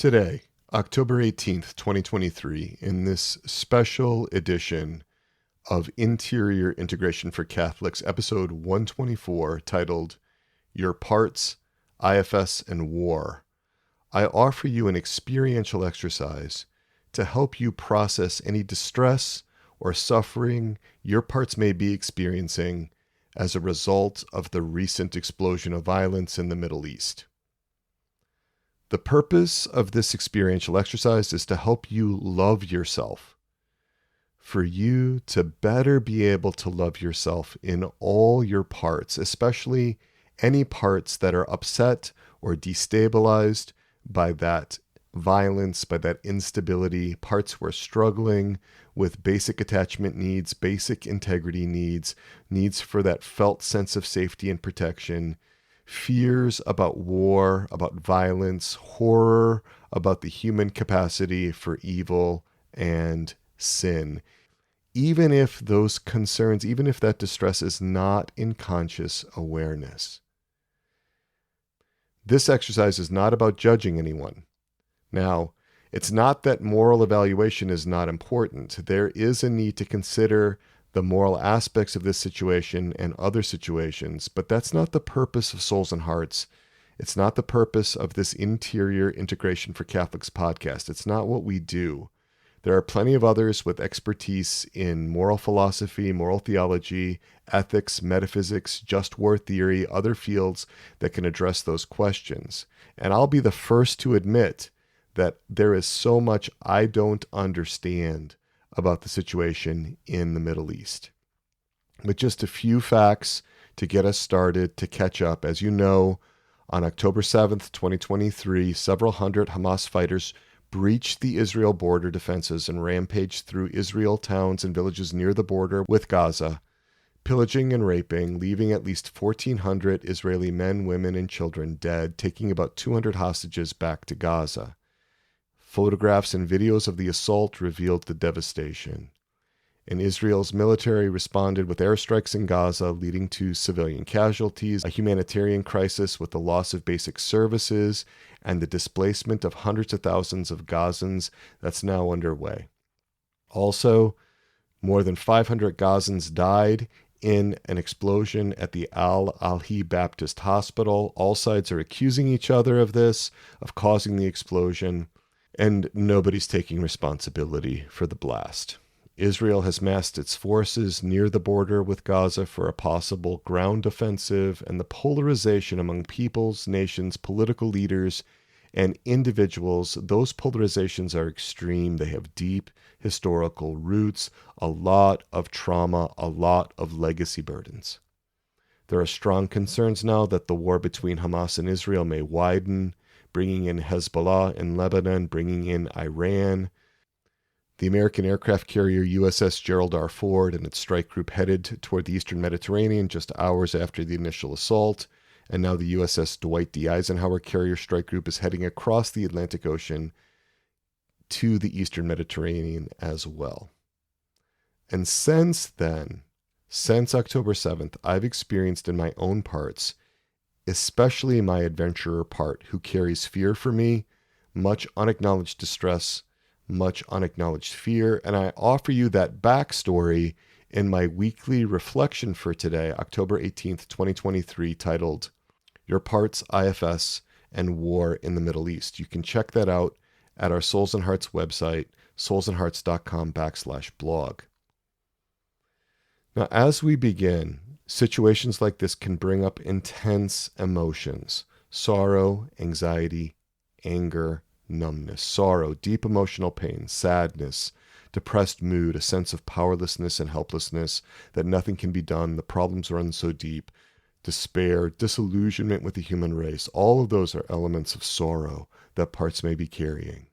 Today, October 18th, 2023, in this special edition of Interior Integration for Catholics, episode 124, titled Your Parts, IFS and War, I offer you an experiential exercise to help you process any distress or suffering your parts may be experiencing as a result of the recent explosion of violence in the Middle East. The purpose of this experiential exercise is to help you love yourself, for you to better be able to love yourself in all your parts, especially any parts that are upset or destabilized by that violence, by that instability, parts who are struggling with basic attachment needs, basic integrity needs, needs for that felt sense of safety and protection, fears about war, about violence, horror about the human capacity for evil and sin. Even if those concerns, even if that distress is not in conscious awareness. This exercise is not about judging anyone. Now, it's not that moral evaluation is not important. There is a need to consider the moral aspects of this situation and other situations, but that's not the purpose of Souls and Hearts. It's not the purpose of this Interior Integration for Catholics podcast. It's not what we do. There are plenty of others with expertise in moral philosophy, moral theology, ethics, metaphysics, just war theory, other fields that can address those questions. And I'll be the first to admit that there is so much I don't understand about the situation in the Middle East. With just a few facts to get us started, to catch up. As you know, on October 7th, 2023, several hundred Hamas fighters breached the Israel border defenses and rampaged through Israel towns and villages near the border with Gaza, pillaging and raping, leaving at least 1,400 Israeli men, women, and children dead, taking about 200 hostages back to Gaza. Photographs and videos of the assault revealed the devastation. And Israel's military responded with airstrikes in Gaza, leading to civilian casualties, a humanitarian crisis with the loss of basic services, and the displacement of hundreds of thousands of Gazans that's now underway. Also, more than 500 Gazans died in an explosion at the Al-Ahli Baptist Hospital. All sides are accusing each other of this, of causing the explosion, and nobody's taking responsibility for the blast. Israel has massed its forces near the border with Gaza for a possible ground offensive, and the polarization among peoples, nations, political leaders, and individuals, those polarizations are extreme. They have deep historical roots, a lot of trauma, a lot of legacy burdens. There are strong concerns now that the war between Hamas and Israel may widen, bringing in Hezbollah in Lebanon, bringing in Iran. The American aircraft carrier USS Gerald R. Ford and its strike group headed toward the eastern Mediterranean just hours after the initial assault, and now the USS Dwight D. Eisenhower carrier strike group is heading across the Atlantic Ocean to the eastern Mediterranean as well. And since then, since October 7th, I've experienced in my own parts, especially my adventurer part, who carries fear for me, much unacknowledged distress, much unacknowledged fear, and I offer you that backstory in my weekly reflection for today, October 18th, 2023, titled Your Parts, IFS, and War in the Middle East. You can check that out at our Souls and Hearts website, soulsandhearts.com/blog. Now, as we begin, situations like this can bring up intense emotions: sorrow, anxiety, anger, numbness. Sorrow, deep emotional pain, sadness, depressed mood, a sense of powerlessness and helplessness, that nothing can be done, the problems run so deep, despair, disillusionment with the human race. All of those are elements of sorrow that parts may be carrying.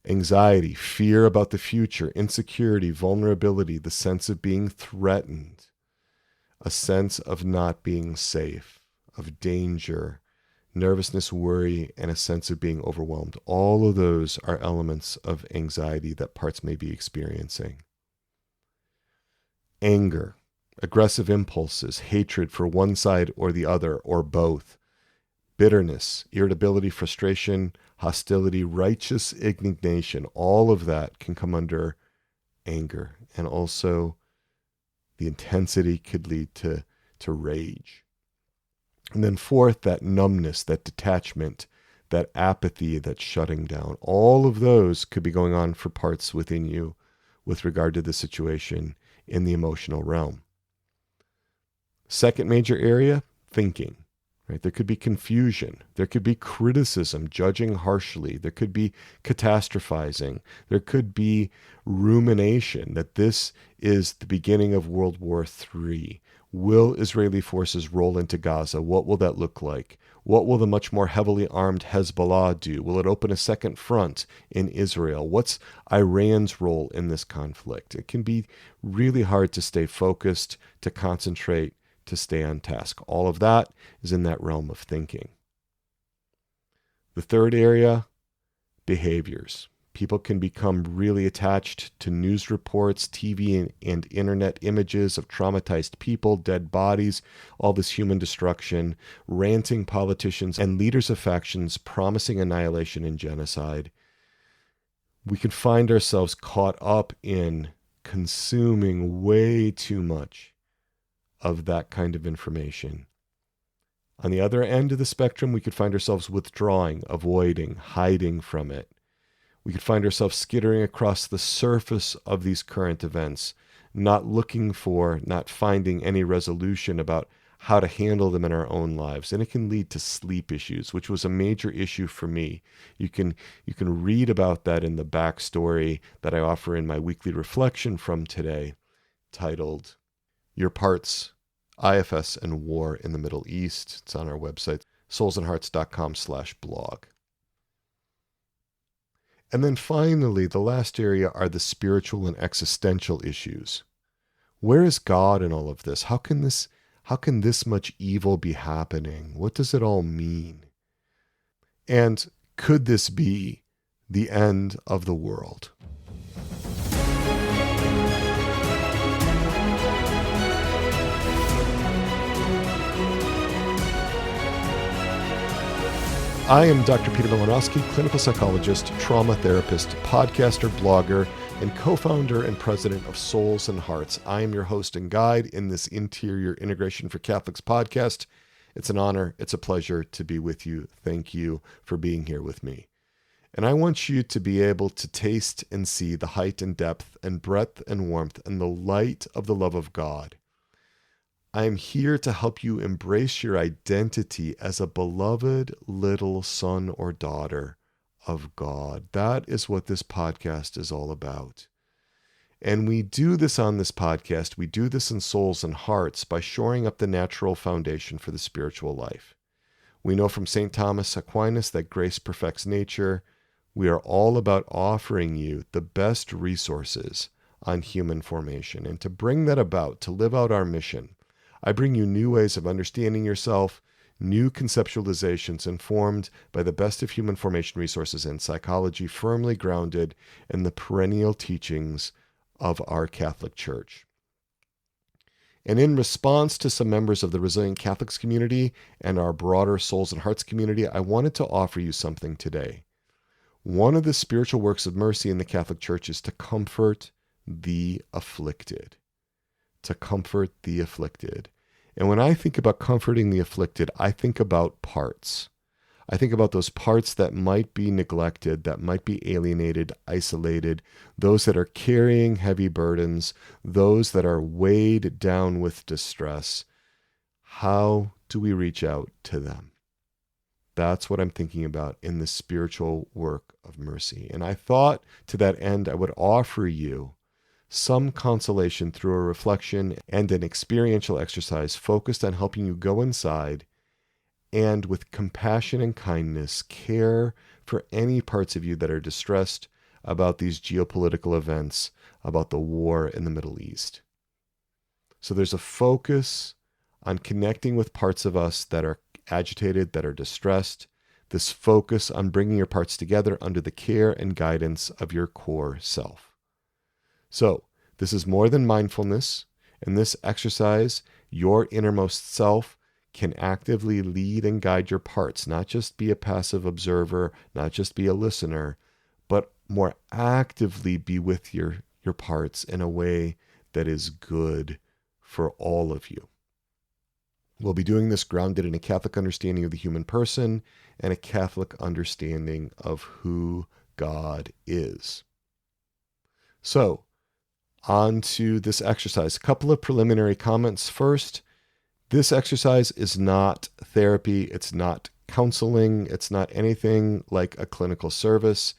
Anxiety, fear about the future, insecurity, vulnerability, the sense of being threatened, a sense of not being safe, of danger, nervousness, worry, and a sense of being overwhelmed. All of those are elements of anxiety that parts may be experiencing. Anger, aggressive impulses, hatred for one side or the other, or both, bitterness, irritability, frustration, hostility, righteous indignation, all of that can come under anger. And also the intensity could lead to rage. And then fourth, that numbness, that detachment, that apathy, that shutting down. All of those could be going on for parts within you with regard to the situation in the emotional realm. Second major area, thinking. Right? There could be confusion. There could be criticism, judging harshly. There could be catastrophizing. There could be rumination that this is the beginning of World War III. Will Israeli forces roll into Gaza? What will that look like? What will the much more heavily armed Hezbollah do? Will it open a second front in Israel? What's Iran's role in this conflict? It can be really hard to stay focused, to concentrate, to stay on task. All of that is in that realm of thinking. The third area, behaviors. People can become really attached to news reports, TV and internet images of traumatized people, dead bodies, all this human destruction, ranting politicians and leaders of factions promising annihilation and genocide. We can find ourselves caught up in consuming way too much of that kind of information. On the other end of the spectrum, we could find ourselves withdrawing, avoiding, hiding from it. We could find ourselves skittering across the surface of these current events, not looking for, not finding any resolution about how to handle them in our own lives. And it can lead to sleep issues, which was a major issue for me. You can read about that in the backstory that I offer in my weekly reflection from today, titled Your Parts, IFS and War in the Middle East. It's on our website, soulsandhearts.com/blog. And then finally, the last area are the spiritual and existential issues. Where is God in all of this? How can this much evil be happening? What does it all mean? And could this be the end of the world? I am Dr. Peter Milanowski, clinical psychologist, trauma therapist, podcaster, blogger, and co-founder and president of Souls and Hearts. I am your host and guide in this Interior Integration for Catholics podcast. It's an honor. It's a pleasure to be with you. Thank you for being here with me. And I want you to be able to taste and see the height and depth and breadth and warmth and the light of the love of God. I am here to help you embrace your identity as a beloved little son or daughter of God. That is what this podcast is all about. And we do this on this podcast. We do this in Souls and Hearts by shoring up the natural foundation for the spiritual life. We know from St. Thomas Aquinas that grace perfects nature. We are all about offering you the best resources on human formation. And to bring that about, to live out our mission, I bring you new ways of understanding yourself, new conceptualizations informed by the best of human formation resources and psychology, firmly grounded in the perennial teachings of our Catholic Church. And in response to some members of the Resilient Catholics community and our broader Souls and Hearts community, I wanted to offer you something today. One of the spiritual works of mercy in the Catholic Church is to comfort the afflicted. To comfort the afflicted. And when I think about comforting the afflicted, I think about parts. I think about those parts that might be neglected, that might be alienated, isolated, those that are carrying heavy burdens, those that are weighed down with distress. How do we reach out to them? That's what I'm thinking about in the spiritual work of mercy. And I thought to that end, I would offer you some consolation through a reflection and an experiential exercise focused on helping you go inside and with compassion and kindness care for any parts of you that are distressed about these geopolitical events, about the war in the Middle East. So there's a focus on connecting with parts of us that are agitated, that are distressed, this focus on bringing your parts together under the care and guidance of your core self. So this is more than mindfulness. In this exercise, your innermost self can actively lead and guide your parts, not just be a passive observer, not just be a listener, but more actively be with your parts in a way that is good for all of you. We'll be doing this grounded in a Catholic understanding of the human person and a Catholic understanding of who God is. So, on to this exercise. A couple of preliminary comments first. This exercise is not therapy. It's not counseling. It's not anything like a clinical service.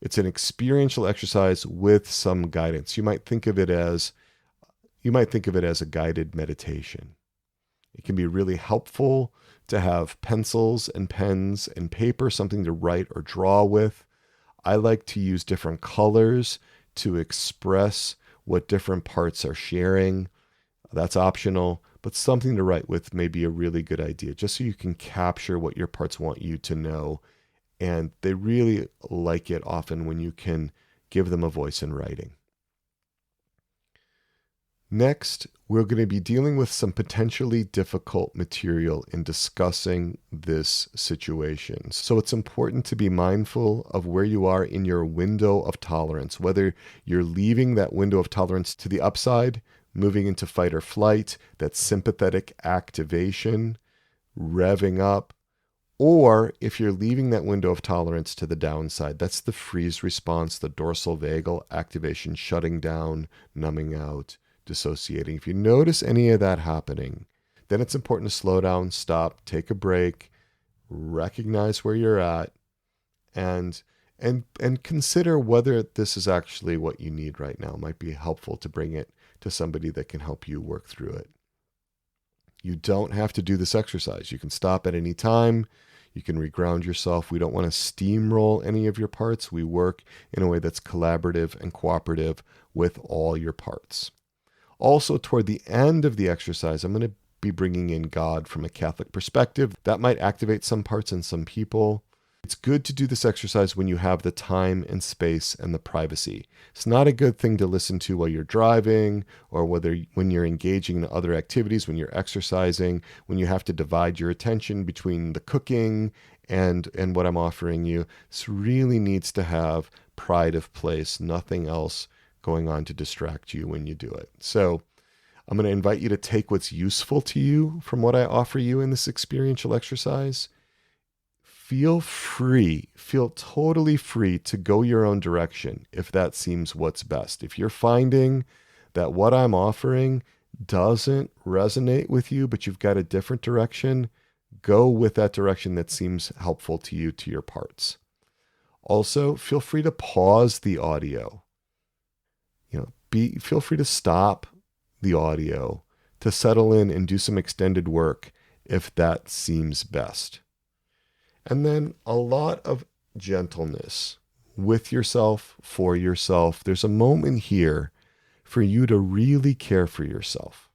It's an experiential exercise with some guidance. You might think of it as a guided meditation. It can be really helpful to have pencils and pens and paper, something to write or draw with. I like to use different colors to express what different parts are sharing. That's optional, but something to write with may be a really good idea, just so you can capture what your parts want you to know. And they really like it often when you can give them a voice in writing. Next, we're going to be dealing with some potentially difficult material in discussing this situation. So it's important to be mindful of where you are in your window of tolerance, whether you're leaving that window of tolerance to the upside, moving into fight or flight, that sympathetic activation, revving up, or if you're leaving that window of tolerance to the downside, that's the freeze response, the dorsal vagal activation, shutting down, numbing out, dissociating. If you notice any of that happening, then it's important to slow down, stop, take a break, recognize where you're at, and consider whether this is actually what you need right now. It might be helpful to bring it to somebody that can help you work through it. You don't have to do this exercise. You can stop at any time. You can reground yourself. We don't want to steamroll any of your parts. We work in a way that's collaborative and cooperative with all your parts. Also, toward the end of the exercise, I'm going to be bringing in God from a Catholic perspective. That might activate some parts in some people. It's good to do this exercise when you have the time and space and the privacy. It's not a good thing to listen to while you're driving or when you're engaging in other activities, when you're exercising, when you have to divide your attention between the cooking and what I'm offering you. This really needs to have pride of place, nothing else going on to distract you when you do it. So I'm going to invite you to take what's useful to you from what I offer you in this experiential exercise. Feel totally free to go your own direction if that seems what's best. If you're finding that what I'm offering doesn't resonate with you, but you've got a different direction, go with that direction that seems helpful to you, to your parts. Also, feel free to pause the audio. Feel free to stop the audio to settle in and do some extended work if that seems best. And then a lot of gentleness with yourself, for yourself. There's a moment here for you to really care for yourself.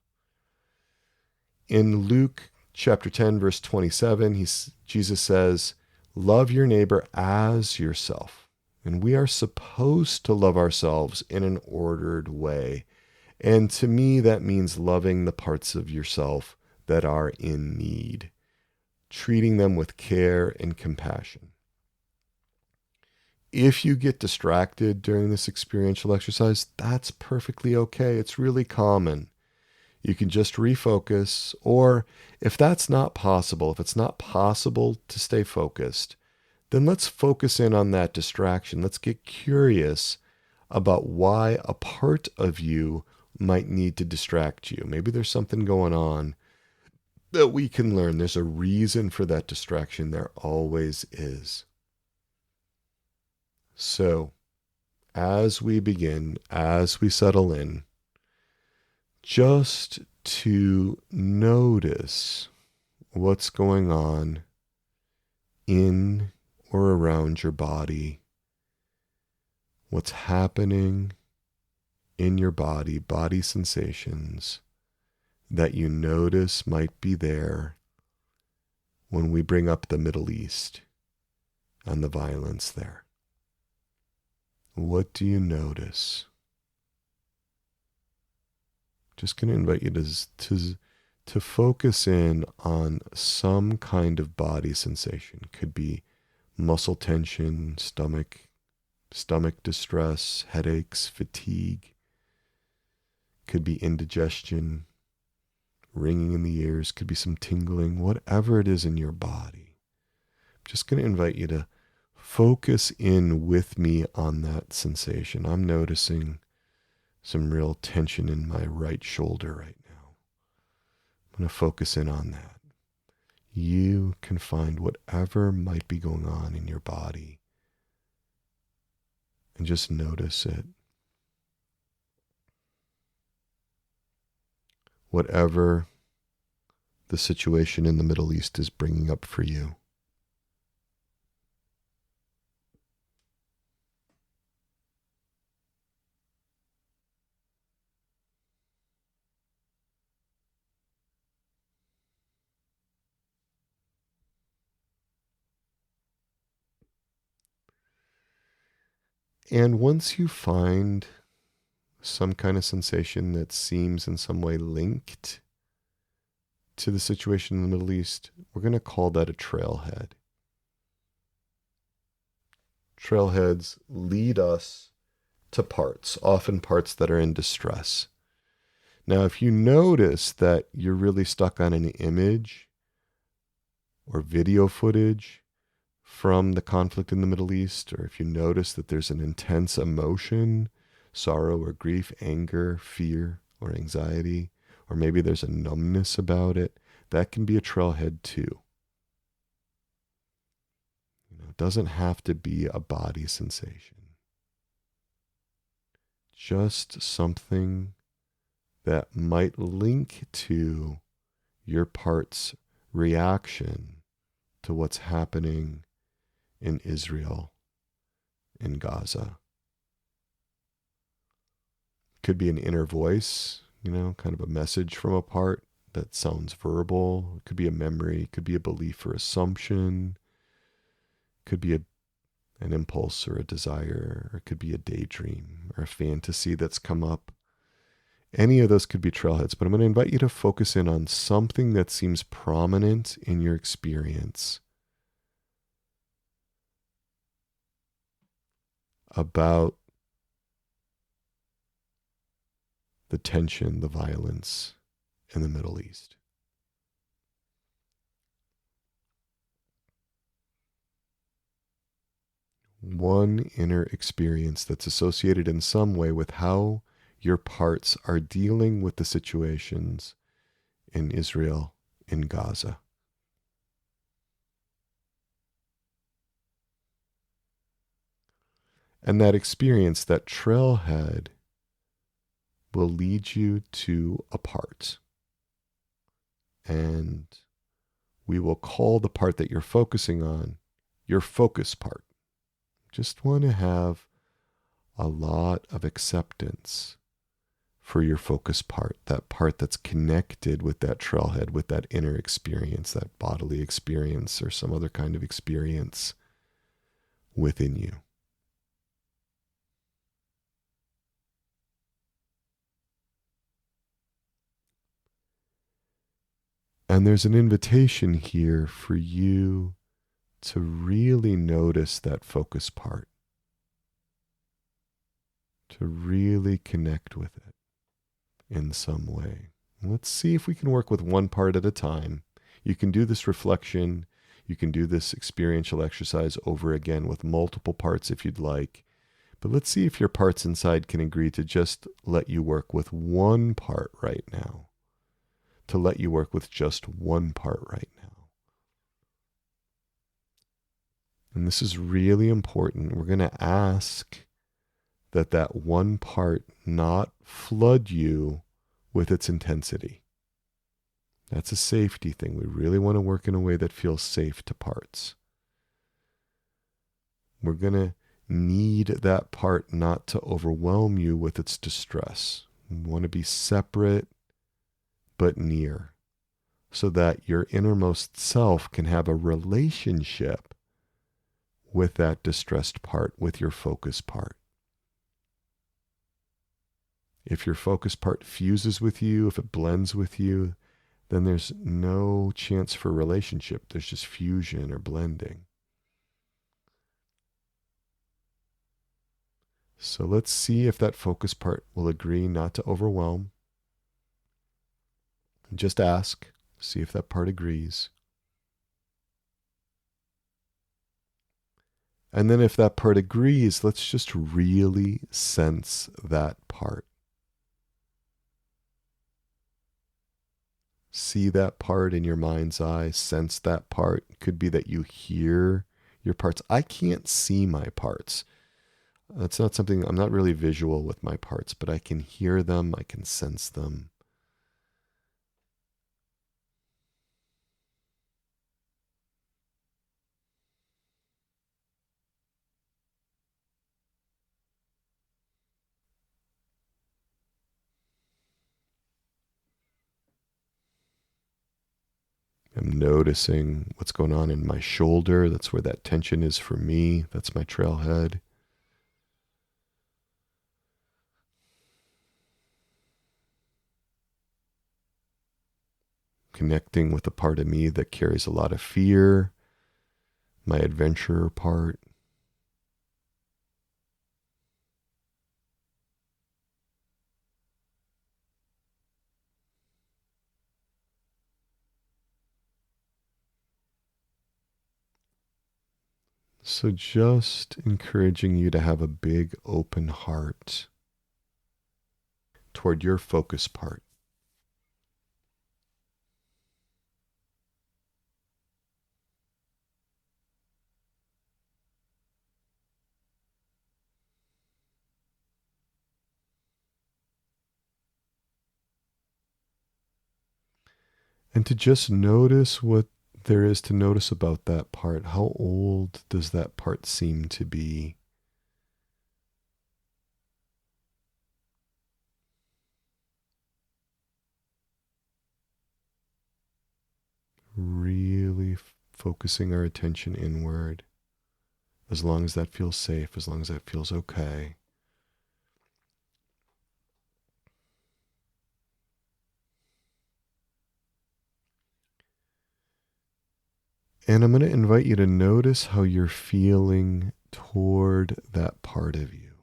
In Luke chapter 10, verse 27, Jesus says, love your neighbor as yourself. And we are supposed to love ourselves in an ordered way. And to me, that means loving the parts of yourself that are in need, treating them with care and compassion. If you get distracted during this experiential exercise, that's perfectly okay. It's really common. You can just refocus, or if that's not possible, if it's not possible to stay focused, then let's focus in on that distraction. Let's get curious about why a part of you might need to distract you. Maybe there's something going on that we can learn. There's a reason for that distraction. There always is. So, as we begin, as we settle in, just to notice what's going on in or around your body, what's happening in your body sensations that you notice might be there when we bring up the Middle East and the violence there. What do you notice? Just going to invite you to focus in on some kind of body sensation. Could be muscle tension, stomach distress, headaches, fatigue. Could be indigestion, ringing in the ears, could be some tingling, whatever it is in your body. I'm just going to invite you to focus in with me on that sensation. I'm noticing some real tension in my right shoulder right now. I'm going to focus in on that. You can find whatever might be going on in your body and just notice it. Whatever the situation in the Middle East is bringing up for you. And once you find some kind of sensation that seems in some way linked to the situation in the Middle East, we're going to call that a trailhead. Trailheads lead us to parts, often parts that are in distress. Now, if you notice that you're really stuck on an image or video footage from the conflict in the Middle East, or if you notice that there's an intense emotion, sorrow or grief, anger, fear, or anxiety, or maybe there's a numbness about it, that can be a trailhead too. It doesn't have to be a body sensation. Just something that might link to your part's reaction to what's happening in Israel, in Gaza. Could be an inner voice, kind of a message from a part that sounds verbal. It could be a memory, it could be a belief or assumption. It could be an impulse or a desire, or it could be a daydream or a fantasy that's come up. Any of those could be trailheads, but I'm going to invite you to focus in on something that seems prominent in your experience about the tension, the violence in the Middle East. One inner experience that's associated in some way with how your parts are dealing with the situations in Israel, in Gaza. And that experience, that trailhead, will lead you to a part. And we will call the part that you're focusing on your focus part. Just want to have a lot of acceptance for your focus part, that part that's connected with that trailhead, with that inner experience, that bodily experience or some other kind of experience within you. And there's an invitation here for you to really notice that focus part, to really connect with it in some way. Let's see if we can work with one part at a time. You can do this reflection, you can do this experiential exercise over again with multiple parts if you'd like. But let's see if your parts inside can agree to just let you work with one part right now. To let you work with just one part right now. And this is really important. We're going to ask that one part not flood you with its intensity. That's a safety thing. We really want to work in a way that feels safe to parts. We're going to need that part not to overwhelm you with its distress. We want to be separate but near, so that your innermost self can have a relationship with that distressed part, with your focus part. If your focus part fuses with you, if it blends with you, then there's no chance for relationship. There's just fusion or blending. So let's see if that focus part will agree not to overwhelm. Just ask, see if that part agrees. And then if that part agrees, let's just really sense that part. See that part in your mind's eye, sense that part. It could be that you hear your parts. I can't see my parts. That's not something, I'm not really visual with my parts, but I can hear them, I can sense them. I'm noticing what's going on in my shoulder. That's where that tension is for me. That's my trailhead. Connecting with the part of me that carries a lot of fear, my adventurer part. So just encouraging you to have a big open heart toward your focus part. And to just notice what there is to notice about that part. How old does that part seem to be? Really focusing our attention inward, as long as that feels safe, as long as that feels okay. And I'm going to invite you to notice how you're feeling toward that part of you.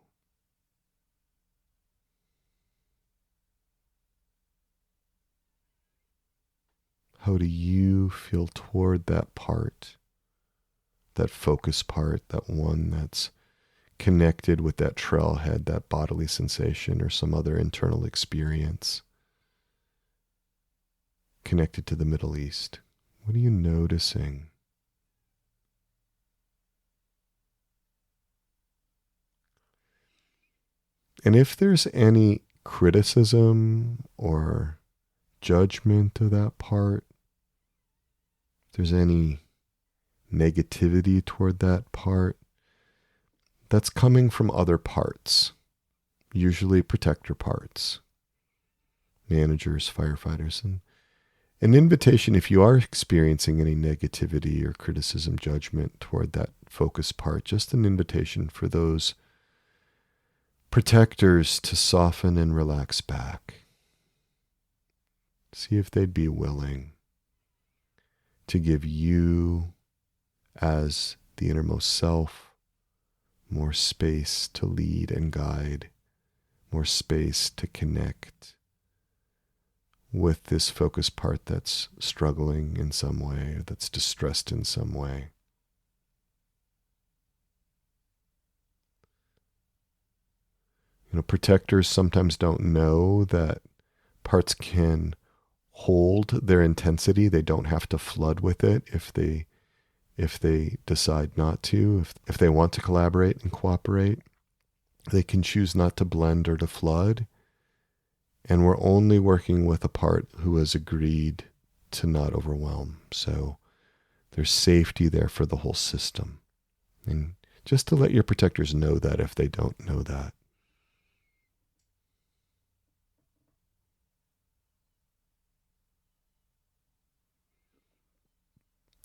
How do you feel toward that part, that focus part, that one that's connected with that trailhead, that bodily sensation or some other internal experience connected to the Middle East? What are you noticing? And if there's any criticism or judgment of that part, if there's any negativity toward that part, that's coming from other parts, usually protector parts, managers, firefighters. And an invitation, if you are experiencing any negativity or criticism, judgment toward that focus part, just an invitation for those protectors to soften and relax back. See if they'd be willing to give you, as the innermost self, more space to lead and guide, more space to connect with this focus part that's struggling in some way, that's distressed in some way. You know, protectors sometimes don't know that parts can hold their intensity. They don't have to flood with it if they decide not to. If they want to collaborate and cooperate, they can choose not to blend or to flood. And we're only working with a part who has agreed to not overwhelm. So there's safety there for the whole system. And just to let your protectors know that if they don't know that.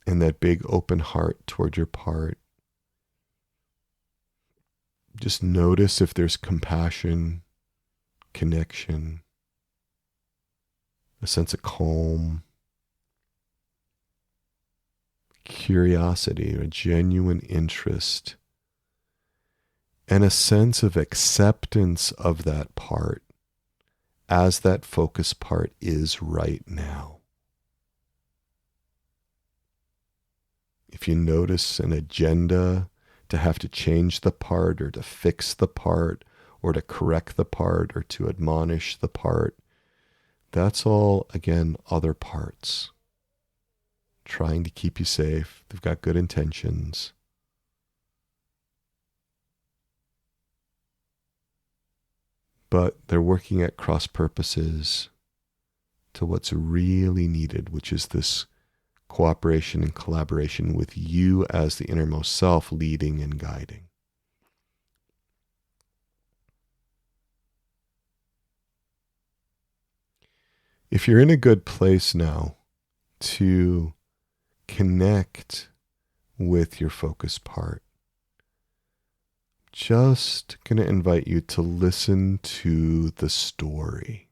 And that big open heart toward your part. Just notice if there's compassion, connection, a sense of calm, curiosity, a genuine interest, and a sense of acceptance of that part as that focus part is right now. If you notice an agenda to have to change the part or to fix the part or to correct the part or to admonish the part, that's all, again, other parts trying to keep you safe. They've got good intentions. But they're working at cross purposes to what's really needed, which is this cooperation and collaboration with you as the innermost self leading and guiding. If you're in a good place now to connect with your focus part, just going to invite you to listen to the story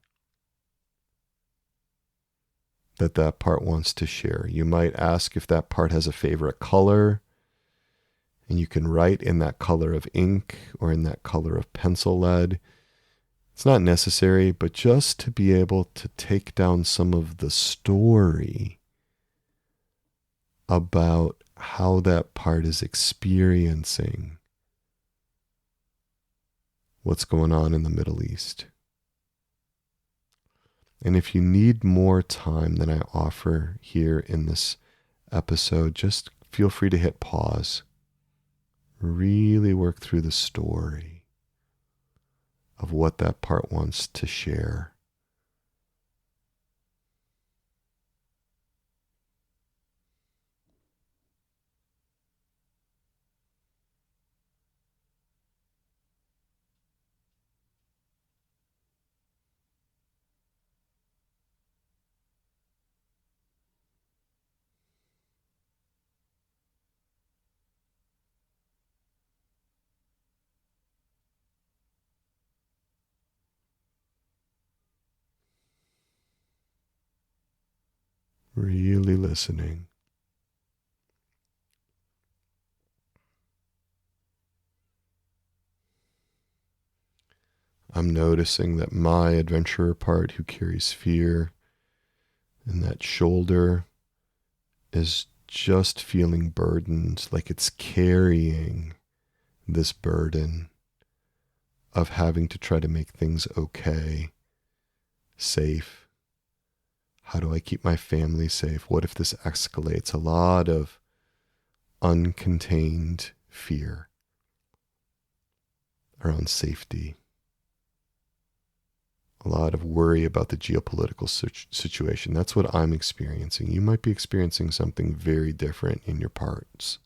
that part wants to share. You might ask if that part has a favorite color, and you can write in that color of ink or in that color of pencil lead. It's not necessary, but just to be able to take down some of the story about how that part is experiencing what's going on in the Middle East. And if you need more time than I offer here in this episode, just feel free to hit pause. Really work through the story of what that part wants to share. Really listening. I'm noticing that my adventurer part who carries fear in that shoulder is just feeling burdened, like it's carrying this burden of having to try to make things okay, safe. How do I keep my family safe? What if this escalates? A lot of uncontained fear around safety. A lot of worry about the geopolitical situation. That's what I'm experiencing. You might be experiencing something very different in your parts.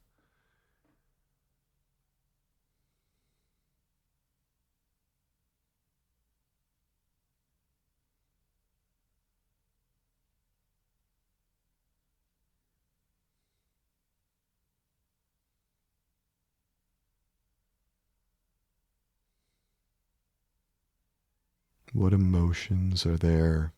What emotions are there?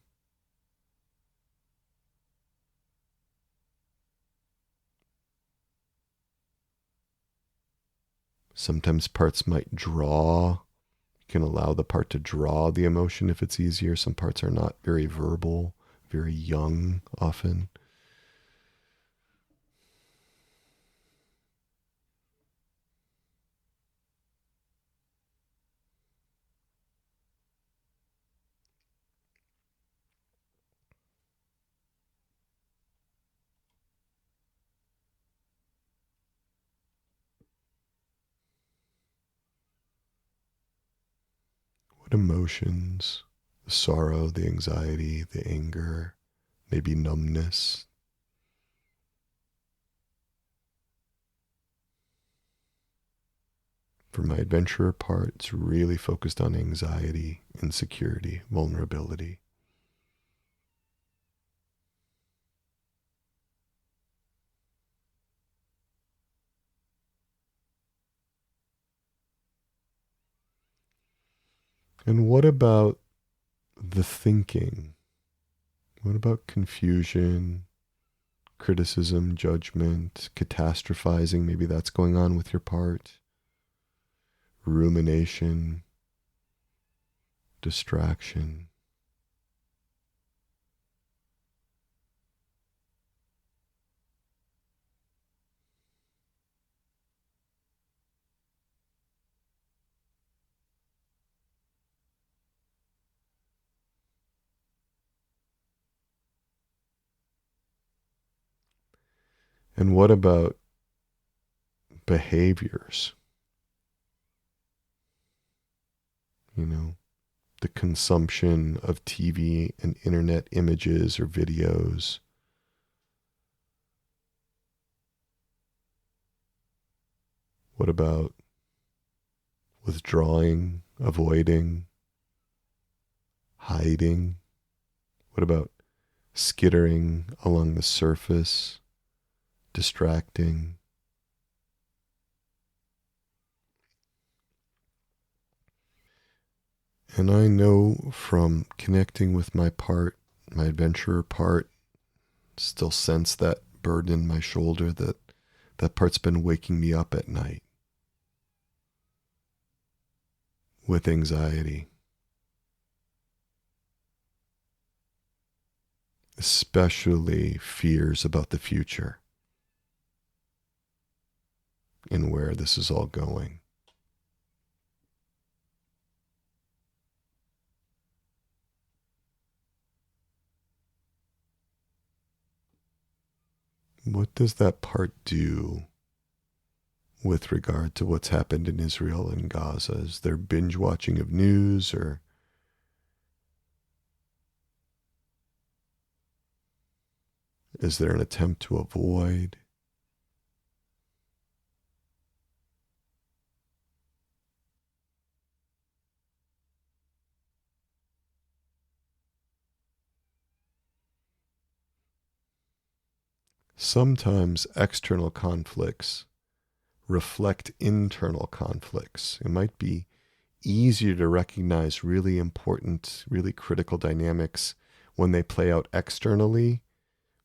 Sometimes parts might draw. You can allow the part to draw the emotion if it's easier. Some parts are not very verbal, very young often. What emotions? The sorrow, the anxiety, the anger, maybe numbness. For my adventurer part, it's really focused on anxiety, insecurity, vulnerability. And what about the thinking? What about confusion, criticism, judgment, catastrophizing, maybe that's going on with your part, rumination, distraction. And what about behaviors? You know, the consumption of TV and internet images or videos. What about withdrawing, avoiding, hiding? What about skittering along the surface, distracting? And I know from connecting with my part, my adventurer part, still sense that burden in my shoulder, that that part's been waking me up at night with anxiety, especially fears about the future and where this is all going. What does that part do with regard to what's happened in Israel and Gaza? Is there binge watching of news, or is there an attempt to avoid? Sometimes external conflicts reflect internal conflicts. It might be easier to recognize really important, really critical dynamics when they play out externally,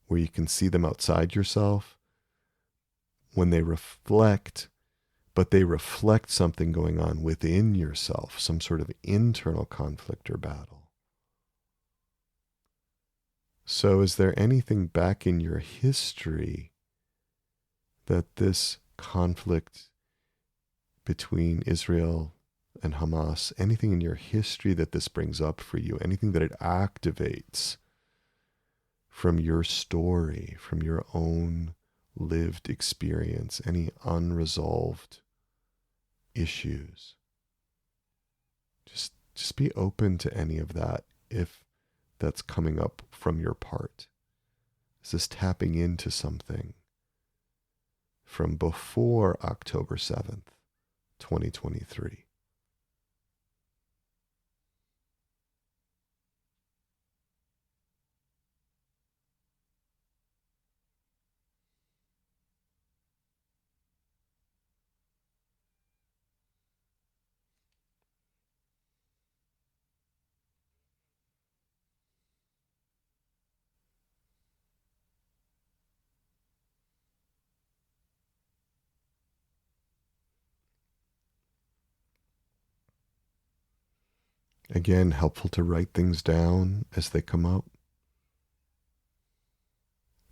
where you can see them outside yourself, when they reflect, but they reflect something going on within yourself, some sort of internal conflict or battle. So, is there anything back in your history that this conflict between Israel and Hamas, anything in your history that this brings up for you, anything that it activates from your story, from your own lived experience, any unresolved issues? Just be open to any of that if that's coming up from your part. Is this tapping into something from before October 7th, 2023? Again, helpful to write things down as they come up.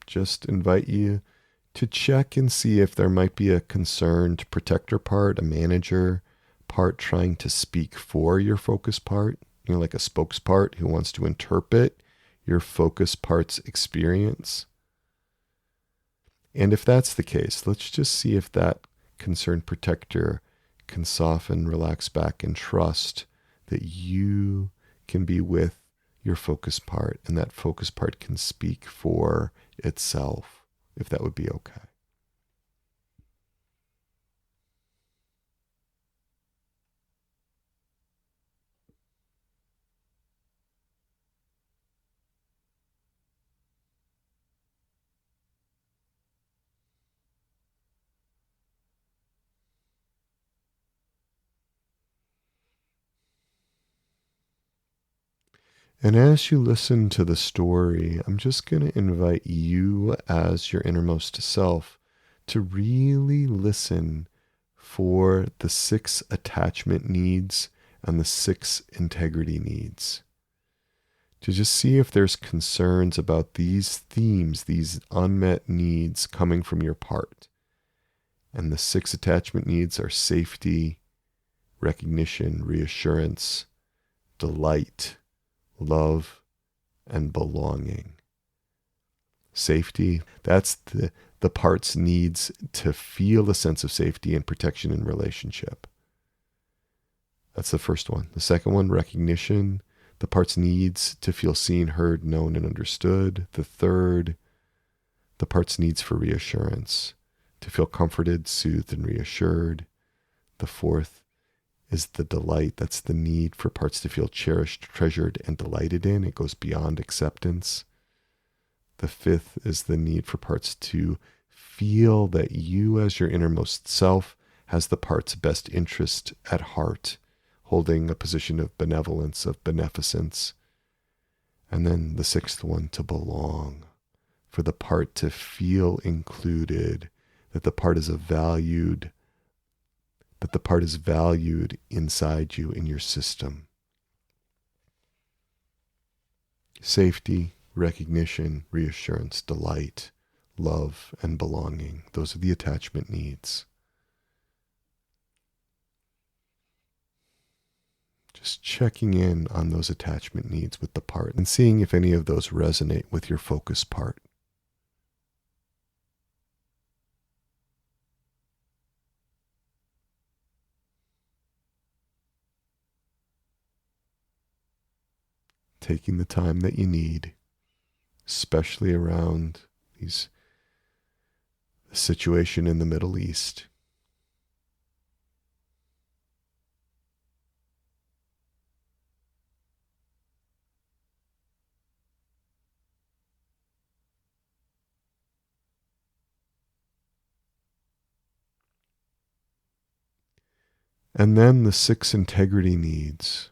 Just invite you to check and see if there might be a concerned protector part, a manager part trying to speak for your focus part, like a spokespart who wants to interpret your focus part's experience. And if that's the case, let's just see if that concerned protector can soften, relax back, and trust that you can be with your focus part and that focus part can speak for itself, if that would be okay. And as you listen to the story, I'm just going to invite you as your innermost self to really listen for the 6 attachment needs and the 6 integrity needs. To just see if there's concerns about these themes, these unmet needs coming from your part. And the 6 attachment needs are safety, recognition, reassurance, delight, love, and belonging. Safety, that's the part's needs to feel a sense of safety and protection in relationship. That's the first one. The second one, recognition, the part's needs to feel seen, heard, known, and understood. The third, the part's needs for reassurance, to feel comforted, soothed, and reassured. The fourth is the delight. That's the need for parts to feel cherished, treasured, and delighted in. It goes beyond acceptance. The fifth is the need for parts to feel that you as your innermost self has the part's best interest at heart, holding a position of benevolence, of beneficence. And then the sixth one, to belong, for the part to feel included, that the part is valued, inside you, in your system. Safety, recognition, reassurance, delight, love, and belonging. Those are the attachment needs. Just checking in on those attachment needs with the part and seeing if any of those resonate with your focus part. Taking the time that you need, especially around the situation in the Middle East. And then the 6 integrity needs.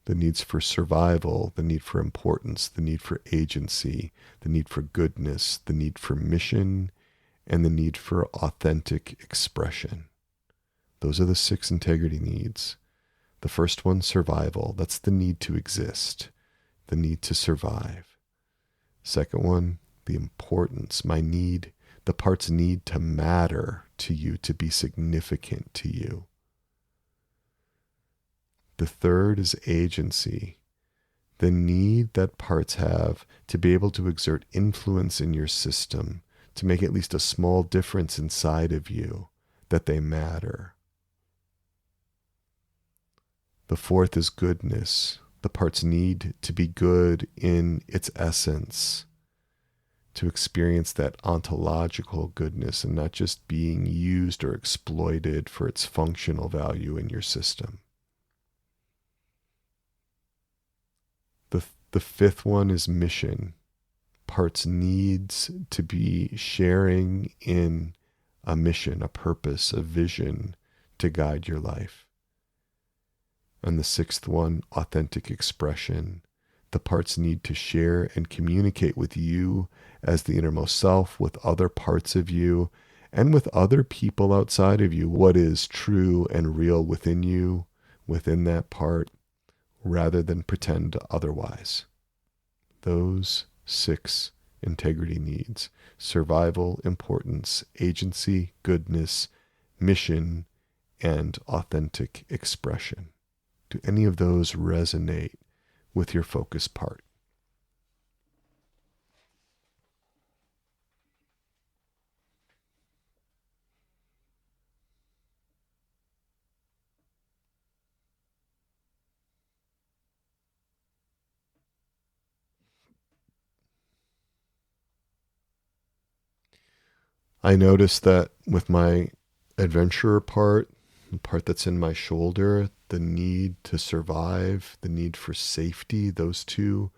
The needs for survival, the need for importance, the need for agency, the need for goodness, the need for mission, and the need for authentic expression. Those are the 6 integrity needs. The first one, survival. That's the need to exist, the need to survive. Second one, the importance, the parts need to matter to you, to be significant to you. The third is agency, the need that parts have to be able to exert influence in your system, to make at least a small difference inside of you, that they matter. The fourth is goodness. The parts need to be good in its essence, to experience that ontological goodness and not just being used or exploited for its functional value in your system. The fifth one is mission. Parts needs to be sharing in a mission, a purpose, a vision to guide your life. And the sixth one, authentic expression. The parts need to share and communicate with you as the innermost self, with other parts of you, and with other people outside of you, what is true and real within you, within that part, rather than pretend otherwise. Those 6 integrity needs: survival, importance, agency, goodness, mission, and authentic expression. Do any of those resonate with your focus part? I noticed that with my adventurer part, the part that's in my shoulder, the need to survive, the need for safety, those 2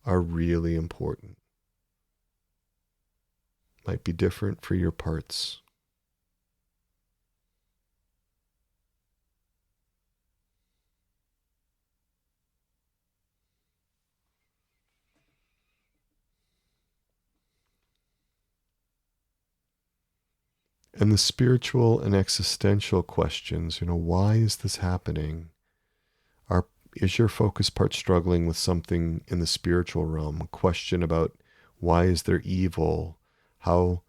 are really important. Might be different for your parts. And the spiritual and existential questions, why is this happening? Is your focus part struggling with something in the spiritual realm? A question about why is there evil? How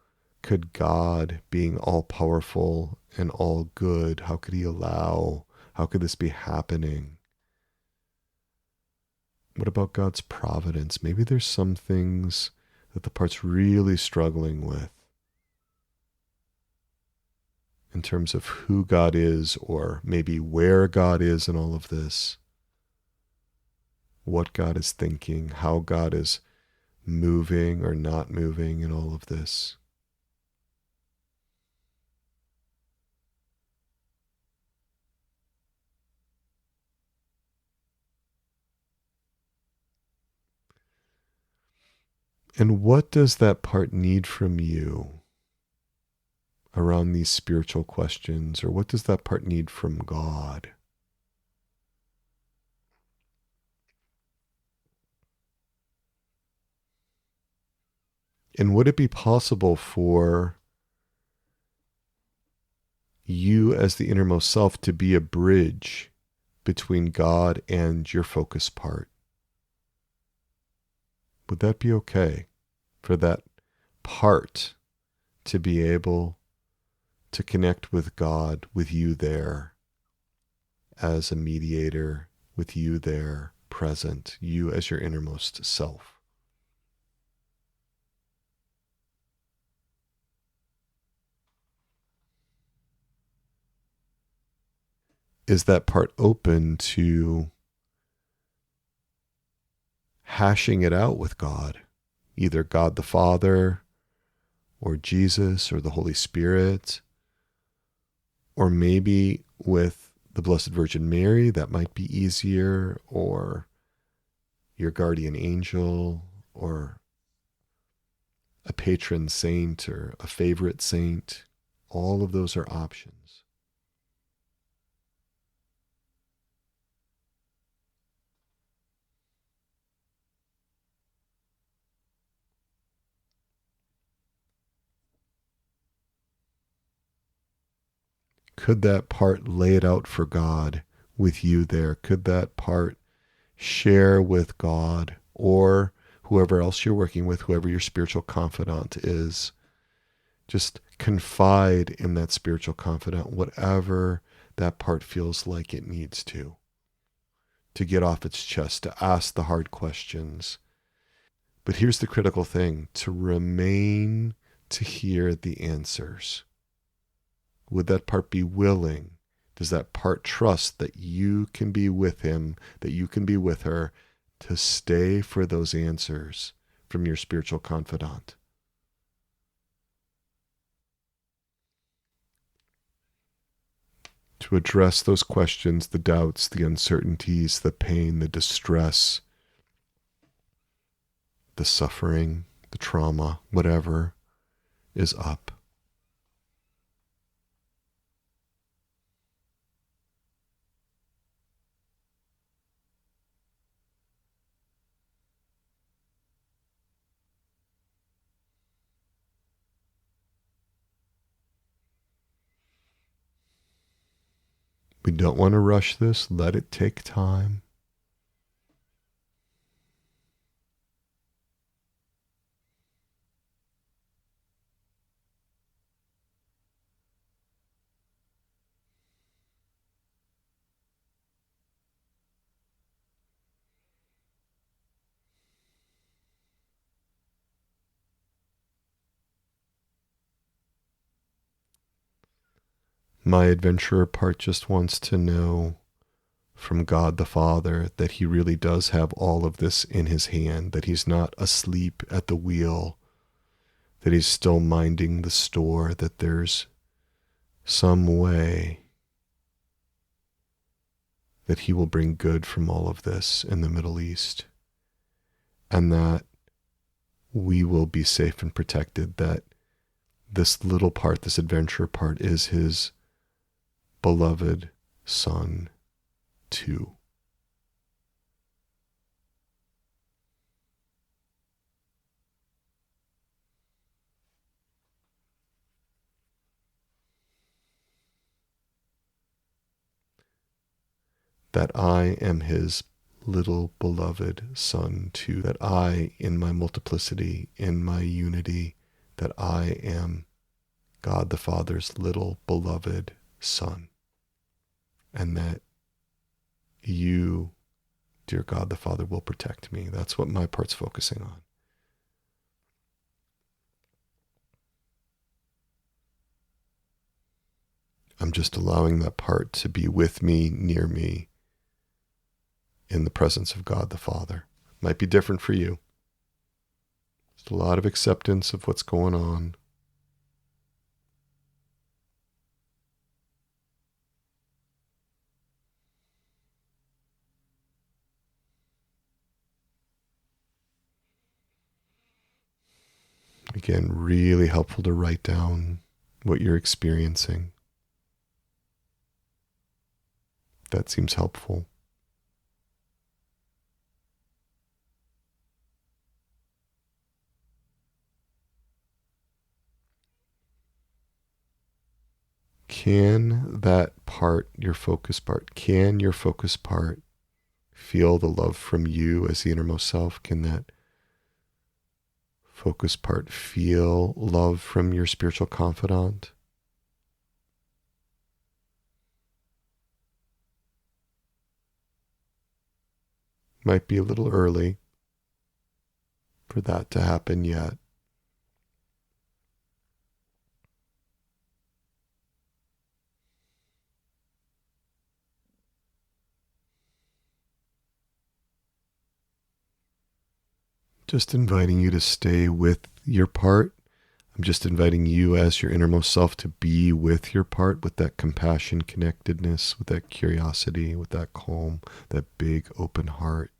could God, being all powerful and all good, how could he allow? How could this be happening? What about God's providence? Maybe there's some things that the part's really struggling with in terms of who God is, or maybe where God is in all of this, what God is thinking, how God is moving or not moving in all of this. And what does that part need from you around these spiritual questions? Or what does that part need from God? And would it be possible for you as the innermost self to be a bridge between God and your focus part? Would that be okay for that part to be able to connect with God, with you there as a mediator, with you there present, you as your innermost self? Is that part open to hashing it out with God, either God the Father or Jesus or the Holy Spirit, or maybe with the Blessed Virgin Mary? That might be easier, or your guardian angel, or a patron saint or a favorite saint. All of those are options. Could that part lay it out for God with you there? Could that part share with God or whoever else you're working with, whoever your spiritual confidant is? Just confide in that spiritual confidant, whatever that part feels like it needs to get off its chest, to ask the hard questions. But here's the critical thing: to remain to hear the answers. Would that part be willing? Does that part trust that you can be with him, that you can be with her, to stay for those answers from your spiritual confidant? To address those questions, the doubts, the uncertainties, the pain, the distress, the suffering, the trauma, whatever is up. We don't want to rush this. Let it take time. My adventurer part just wants to know from God the Father that he really does have all of this in his hand, that he's not asleep at the wheel, that he's still minding the store, that there's some way that he will bring good from all of this in the Middle East, and that we will be safe and protected, that this little part, this adventure part, is his beloved son too. that I am his little beloved son too, that I, in my multiplicity, in my unity, that I am God the Father's little beloved son, and that you, dear God the Father, will protect me. That's what my part's focusing on. I'm just allowing that part to be with me, near me, in the presence of God the Father. Might be different for you. Just a lot of acceptance of what's going on. Again, really helpful to write down what you're experiencing. That seems helpful. Can that part, your focus part, feel the love from you as the innermost self? Can that focus part feel love from your spiritual confidant? Might be a little early for that to happen yet. Just inviting you to stay with your part. I'm just inviting you as your innermost self to be with your part, with that compassion, connectedness, with that curiosity, with that calm, that big open heart.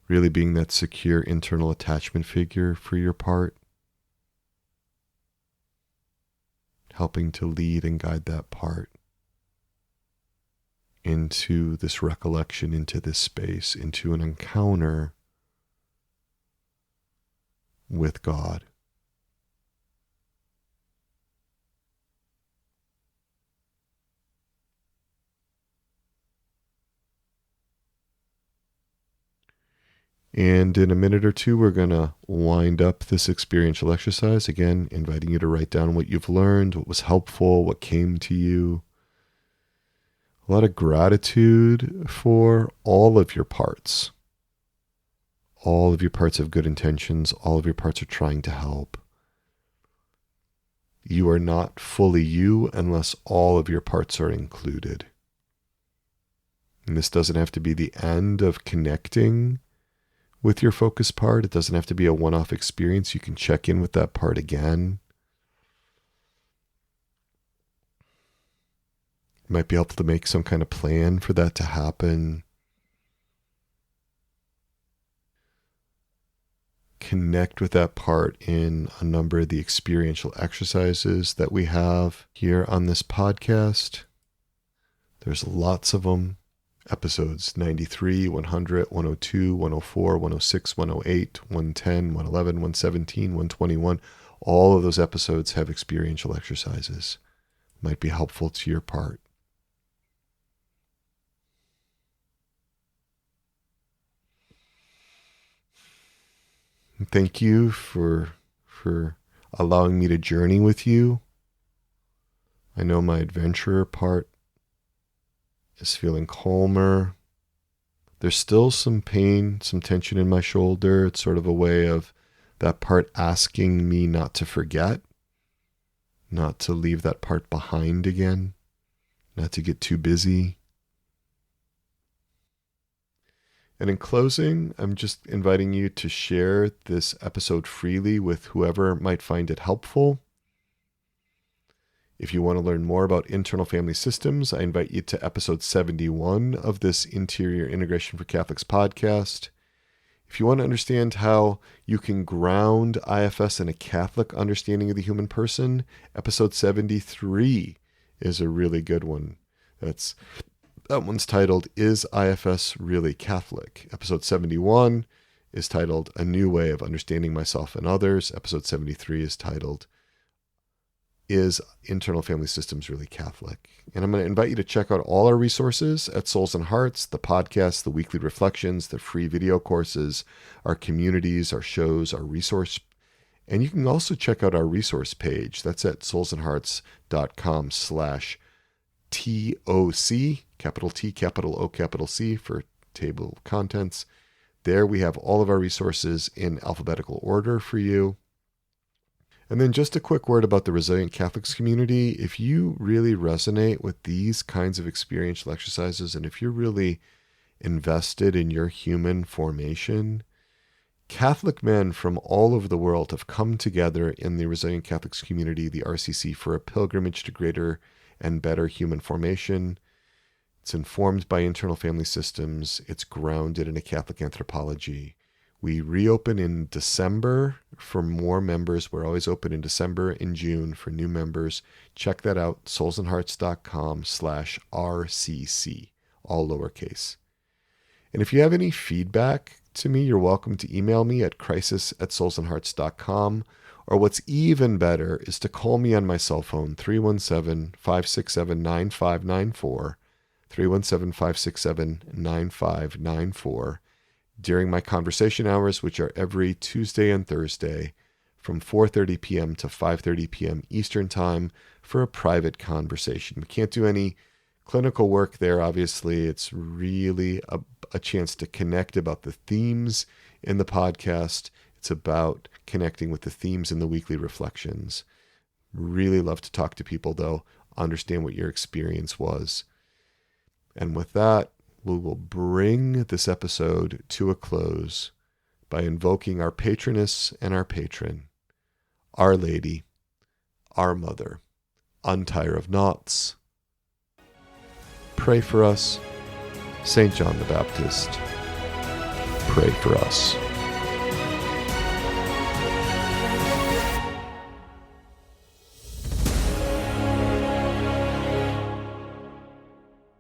Really being that secure internal attachment figure for your part. Helping to lead and guide that part into this recollection, into this space, into an encounter with God. And in a minute or two, we're going to wind up this experiential exercise. Again, inviting you to write down what you've learned, what was helpful, what came to you. A lot of gratitude for all of your parts. All of your parts have good intentions. All of your parts are trying to help. You are not fully you unless all of your parts are included. And this doesn't have to be the end of connecting with your focus part. It doesn't have to be a one-off experience. You can check in with that part again. It might be helpful to make some kind of plan for that to happen. Connect with that part in a number of the experiential exercises that we have here on this podcast. There's lots of them. Episodes 93, 100, 102, 104, 106, 108, 110, 111, 117, 121. All of those episodes have experiential exercises. Might be helpful to your part. And thank you for allowing me to journey with you. I know my adventurer part is feeling calmer. There's still some pain, some tension in my shoulder. It's sort of a way of that part asking me not to forget, not to leave that part behind again, not to get too busy. And in closing, I'm just inviting you to share this episode freely with whoever might find it helpful. If you want to learn more about internal family systems, I invite you to episode 71 of this Interior Integration for Catholics podcast. If you want to understand how you can ground IFS in a Catholic understanding of the human person, episode 73 is a really good one. That one's titled, Is IFS Really Catholic? Episode 71 is titled, A New Way of Understanding Myself and Others. Episode 73 is titled, is internal family systems really Catholic? And I'm going to invite you to check out all our resources at Souls and Hearts, the podcast, the weekly reflections, the free video courses, our communities, our shows, our resource. And you can also check out our resource page. That's at soulsandhearts.com/TOC, capital T, capital O, capital C for table of contents. There we have all of our resources in alphabetical order for you. And then just a quick word about the Resilient Catholics community. If you really resonate with these kinds of experiential exercises, and if you're really invested in your human formation, Catholic men from all over the world have come together in the Resilient Catholics community, the RCC, for a pilgrimage to greater and better human formation. It's informed by internal family systems. It's grounded in a Catholic anthropology. We reopen in December for more members. We're always open in December and June for new members. Check that out, soulsandhearts.com/RCC, all lowercase. And if you have any feedback to me, you're welcome to email me at crisis@soulsandhearts.com. Or what's even better is to call me on my cell phone, 317-567-9594, 317-567-9594, during my conversation hours, which are every Tuesday and Thursday from 4:30 p.m. to 5:30 p.m. Eastern Time for a private conversation. We can't do any clinical work there, obviously. It's really a chance to connect about the themes in the podcast. It's about connecting with the themes in the weekly reflections. Really love to talk to people, though, understand what your experience was. And with that, we will bring this episode to a close by invoking our patroness and our patron, Our Lady, our Mother, Untier of Knots. Pray for us. St. John the Baptist, pray for us.